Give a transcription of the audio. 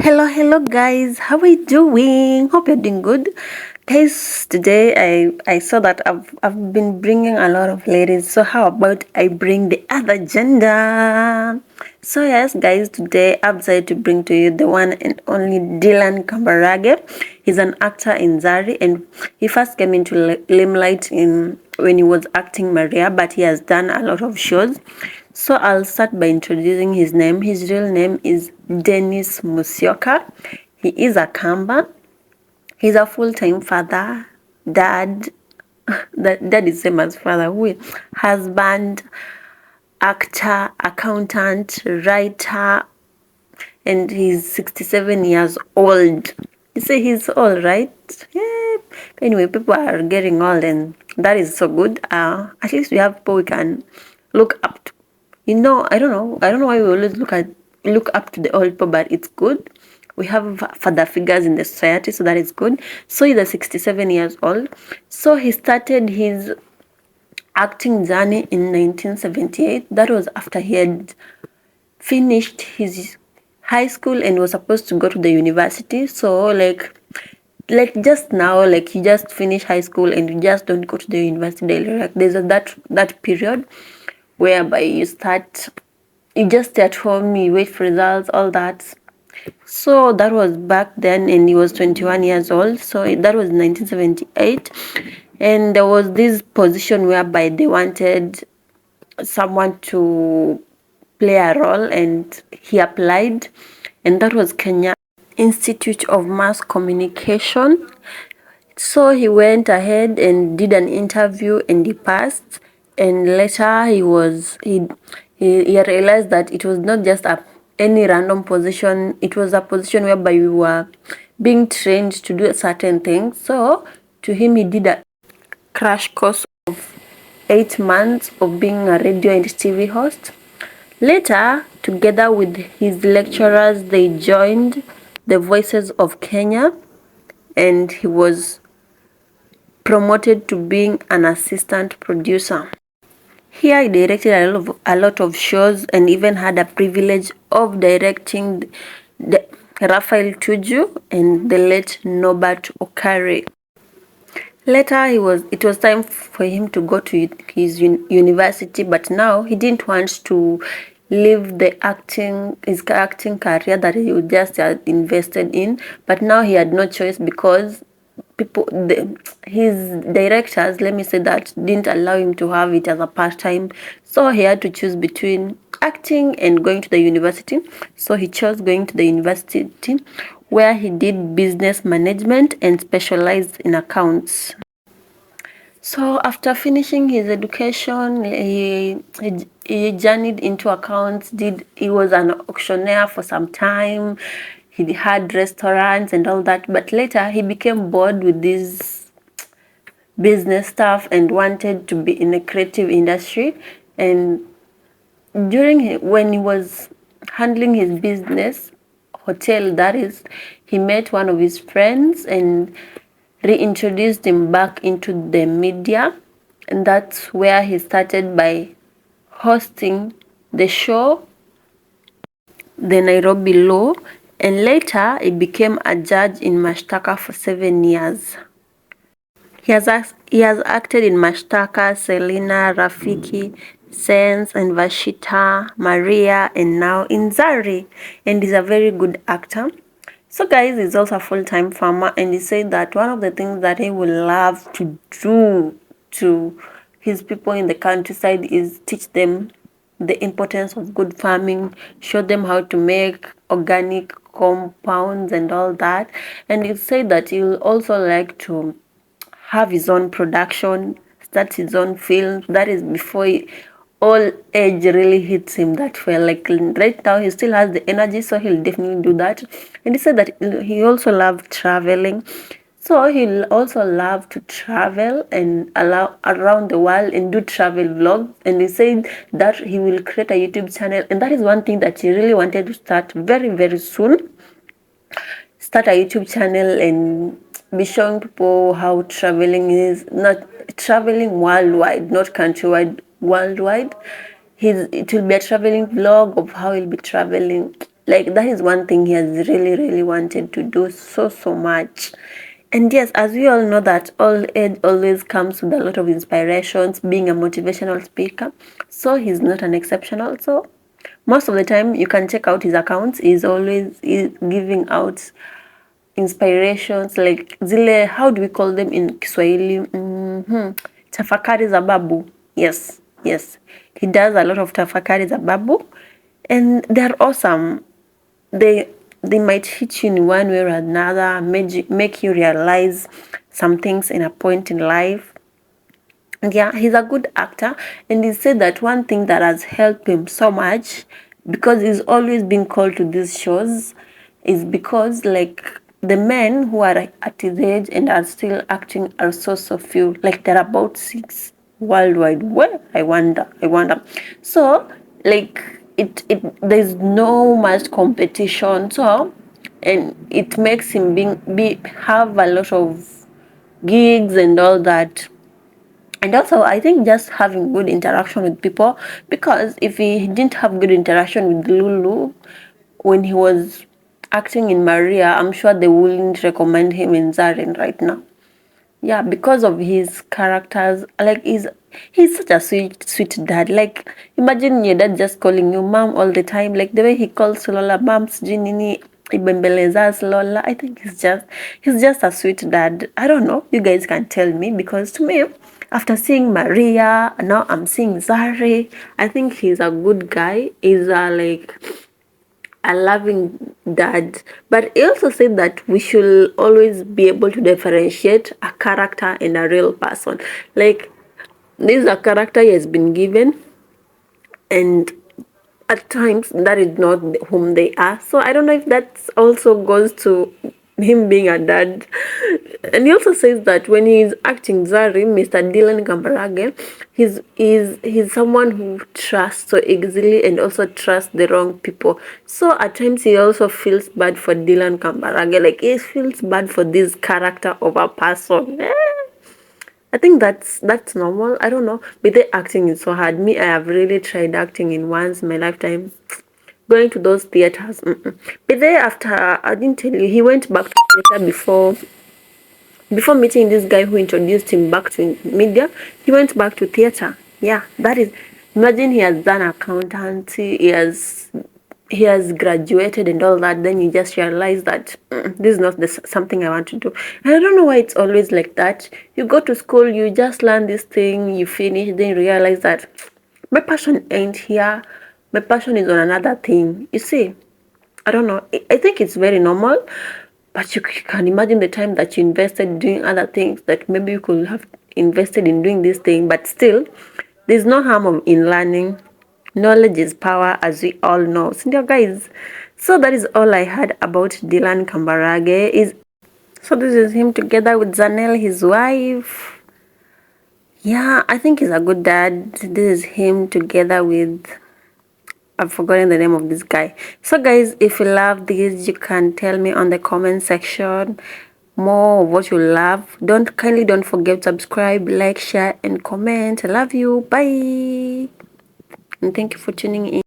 Hello guys, how are you doing? Hope you're doing good. Guys, today I saw that I've been bringing a lot of ladies. So how about I bring the other gender? So yes, guys, today I've decided to bring to you the one and only Dylan Kambarage. He's an actor in Zari, and he first came into limelight in when he was acting Maria, but he has done a lot of shows. So I'll start by introducing his name. His real name is Dennis Musyoka. He is a Kamba. He's a full-time father, dad. Dad is same as father. Husband, actor, accountant, writer, and he's 67 years old. You say he's old, right? Yeah. Anyway, people are getting old, and that is so good. At least we have people we can look up to. I don't know why we always look up to the old people, but it's good. We have father figures in the society, so that is good. So he's a 67 years old. So he started his acting journey in 1978. That was after he had finished his high school and was supposed to go to the university. So like just now, like you just finish high school and you just don't go to the university daily. Like there's that period whereby you just stay at home, you wait for results, all that. So that was back then, and he was 21 years old. So that was 1978, and there was this position whereby they wanted someone to play a role, and he applied, and that was Kenya Institute of Mass Communication. So he went ahead and did an interview and he passed. And later he realized that it was not just any random position. It was a position whereby we were being trained to do certain things. So to him, he did a crash course of 8 months of being a radio and TV host. Later, together with his lecturers, they joined the Voices of Kenya, and he was promoted to being an assistant producer. Here he directed a lot of shows and even had a privilege of directing the Raphael Tuju and the late Norbert Okare. Later it was time for him to go to his university, but now he didn't want to leave his acting career that he just had invested in, but now he had no choice because his directors, let me say that, didn't allow him to have it as a part-time. So he had to choose between acting and going to the university. So he chose going to the university, where he did business management and specialized in accounts. So after finishing his education, he journeyed into accounts. He was an auctioneer for some time. He had restaurants and all that. But later he became bored with this business stuff and wanted to be in a creative industry. And when he was handling his business hotel, that is, he met one of his friends and reintroduced him back into the media, and that's where he started by hosting the show The Nairobi Law, and later he became a judge in Mashtaka for 7 years. He has acted in Mashtaka, Selina, Rafiki, Sense, and Vashita, Maria, and now in Zari, and he's a very good actor. So guys, he's also a full-time farmer, and he said that one of the things that he would love to do to his people in the countryside is teach them the importance of good farming, show them how to make organic compounds and all that. And he said that he will also like to have his own production, start his own film. That is before all age really hits him that way. Like right now, he still has the energy, so he'll definitely do that. And he said that he also loved traveling. So he'll also love to travel and allow around the world and do travel vlogs. And he said that he will create a YouTube channel. And that is one thing that he really wanted to start very, very soon. Start a YouTube channel and be showing people how traveling is, not traveling worldwide, not countrywide, worldwide. It will be a traveling vlog of how he'll be traveling. Like that is one thing he has really, really wanted to do so much. And yes, as we all know that old age always comes with a lot of inspirations, being a motivational speaker. So he's not an exceptional. So most of the time you can check out his accounts. He's always giving out inspirations, like zile, how do we call them in Kiswahili? Tafakari za babu. Yes, yes. He does a lot of tafakari za babu, and they're awesome. They might hit you in one way or another, make you realize some things in a point in life. Yeah, he's a good actor, and he said that one thing that has helped him so much, because he's always been called to these shows, is because like the men who are at his age and are still acting are so few. Like there are about 6 worldwide. Well, I wonder. So like it there's no much competition. So and it makes him be have a lot of gigs and all that. And also I think just having good interaction with people, because if he didn't have good interaction with Lulu when he was acting in Maria, I'm sure they wouldn't recommend him in Zarin right now. Yeah, because of his characters. Like he's such a sweet dad. Like imagine your dad just calling you mom all the time, like the way he calls Lola mom, sijui nini ibembelezas Lola. I think he's just a sweet dad. I don't know, you guys can tell me, because to me, after seeing Maria, now I'm seeing Zare, I think he's a good guy. He's a like a loving dad. But he also said that we should always be able to differentiate a character and a real person. Like this is a character he has been given, and at times that is not whom they are. So I don't know if that also goes to him being a dad. And he also says that when he's acting Zari, Mr. Dylan Kambarage, he's someone who trusts so easily and also trusts the wrong people. So at times he also feels bad for Dylan Kambarage, like he feels bad for this character of a person. I think that's normal. I don't know. But the acting is so hard. Me, I have really tried acting in once in my lifetime. Going to those theaters. But then after, I didn't tell you, he went back to theater before meeting this guy who introduced him back to media. He went back to theater. Yeah, that is. Imagine he has done accountancy. He has graduated and all that, then you just realize that this is not something I want to do. And I don't know why it's always like that. You go to school, you just learn this thing, you finish, then you realize that my passion ain't here. My passion is on another thing. You see, I don't know. I think it's very normal, but you can imagine the time that you invested doing other things that maybe you could have invested in doing this thing, but still, there's no harm in learning. Knowledge is power, as we all know. So, guys, so that is all I had about Dylan Kambarage. So this is him together with Zanel, his wife. Yeah, I think he's a good dad. This is him together with, I've forgotten the name of this guy. So guys, if you love this, you can tell me on the comment section more of what you love. Don't forget to subscribe, like, share, and comment. I love you. Bye. And thank you for tuning in.